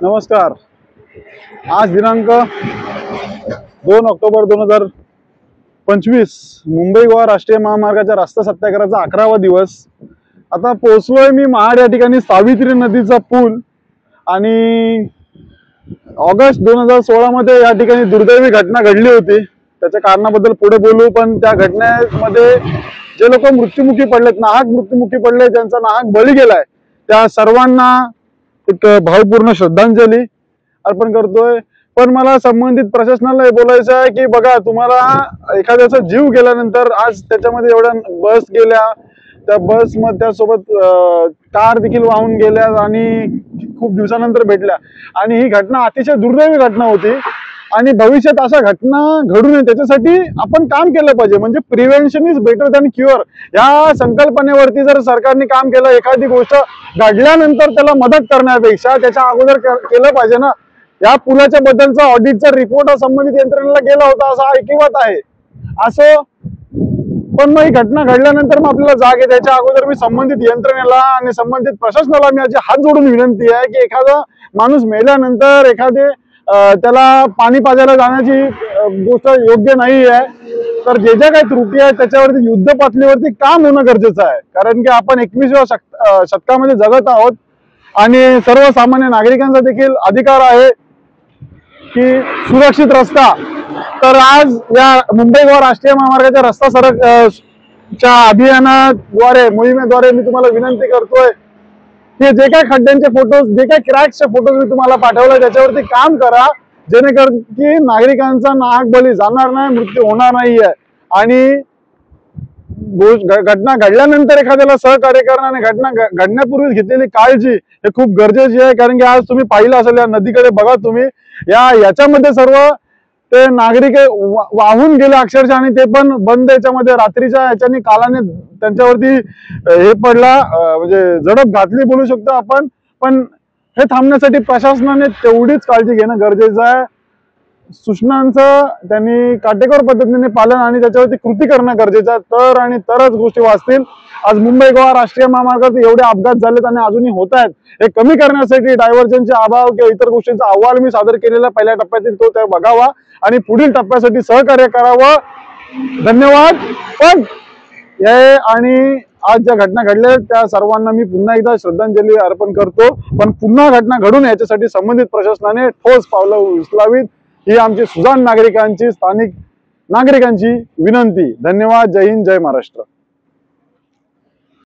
नमस्कार। आज दिनांक 2 ऑक्टोबर 2025 मुंबई गोवा राष्ट्रीय महामार्गाच्या रस्ता सत्याग्रहाचा 11वा दिवस। आता पोहोचलोय मी महाड या ठिकाणी सावित्री नदीचा पूल। आणि ऑगस्ट 2016 मध्ये या ठिकाणी दुर्दैवी घटना घडली होती। त्याच्या कारणाबद्दल पुढे बोलू, पण त्या घटनेमध्ये जे लोक मृत्युमुखी पडलेत, नाहक मृत्युमुखी पडले, ज्यांचा नाहक बळी गेलाय, त्या सर्वांना एक भावपूर्ण श्रद्धांजली अर्पण करतोय। पण मला संबंधित प्रशासनाला हे बोलायचं आहे की बघा, तुम्हाला एखाद्याचा जीव गेल्यानंतर आज त्याच्यामध्ये एवढ्या बस गेल्या, त्या बस मध्ये त्यासोबत कार देखील वाहून गेल्या आणि खूप दिवसानंतर भेटल्या। आणि ही घटना अतिशय दुर्दैवी घटना होती आणि भविष्यात अशा घटना घडू नये त्याच्यासाठी आपण काम केलं पाहिजे। म्हणजे prevention is better than cure या संकल्पनेवरती जर सरकारने काम केलं, एखादी गोष्ट घडल्यानंतर त्याला मदत करण्यापेक्षा त्याच्या अगोदर केलं पाहिजे ना। या पुलाच्या बद्दलचा ऑडिटचा रिपोर्ट संबंधित यंत्रणेला गेला होता असं ऐकिवात आहे। असं पण मग ही घटना घडल्यानंतर मग आपल्याला जाग येते। त्याच्या अगोदर मी संबंधित यंत्रणेला आणि संबंधित प्रशासनाला मी माझे हात जोडून विनंती आहे की एखादा माणूस मेल्यानंतर एखादे त्याला पाणी पाजायला जाण्याची गोष्ट योग्य नाही आहे। तर जे काही त्रुटी आहेत त्याच्यावरती युद्ध पातळीवरती काम होणं गरजेचं आहे। कारण की आपण 21व्या शतकामध्ये जगत आहोत आणि सर्वसामान्य नागरिकांचा देखील अधिकार आहे की सुरक्षित रस्ता। तर आज या मुंबई गोवा राष्ट्रीय महामार्गाच्या रस्ता च्या अभियानाद्वारे, मोहिमेद्वारे मी तुम्हाला विनंती करतोय की जे काही खड्ड्यांचे फोटोज, जे काही क्रॅक्सचे फोटोज मी तुम्हाला पाठवले त्याच्यावरती काम करा, जेणेकरून की नागरिकांचा नाहक बळी जाणार नाही, मृत्यू होणार नाहीये। आणि घटना घडल्यानंतर एखाद्याला सहकार्य करणं आणि घटना घडण्यापूर्वी घेतलेली काळजी हे खूप गरजेची आहे। कारण की आज तुम्ही पाहिलं असेल, या नदीकडे बघा तुम्ही, याच्यामध्ये सर्व ते नागरिक वाहून गेले अक्षरशः, आणि ते पण बंद याच्यामध्ये रात्रीच्या याच्याने कालाने त्यांच्यावरती हे पडला, म्हणजे झडप घातली बोलू शकतो आपण। पण हे थांबण्यासाठी प्रशासनाने तेवढीच काळजी घेणं गरजेचं आहे। सूचनांचं त्यांनी काटेकोर पद्धतीने पालन आणि त्याच्यावरती कृती करणं गरजेचं आहे, तरच गोष्टी वाचतील। आज मुंबई गोवा राष्ट्रीय महामार्गावर एवढे अपघात झालेत आणि अजूनही होत आहेत। हे कमी करण्यासाठी डायव्हर्जनचे अभाव किंवा इतर गोष्टींचा अहवाल मी सादर केलेला पहिल्या टप्प्यातील तो त्या बघावा आणि पुढील टप्प्यासाठी सहकार्य करावं। धन्यवाद। पण आणि आज ज्या घटना घडल्या त्या सर्वांना मी पुन्हा एकदा श्रद्धांजली अर्पण करतो। पण पुन्हा घटना घडू नये याच्यासाठी संबंधित प्रशासनाने ठोस पावलं उचलावीत ही आमची सुजाण नागरिकांची, स्थानिक नागरिकांची विनंती। धन्यवाद। जय हिंद, जय महाराष्ट्र।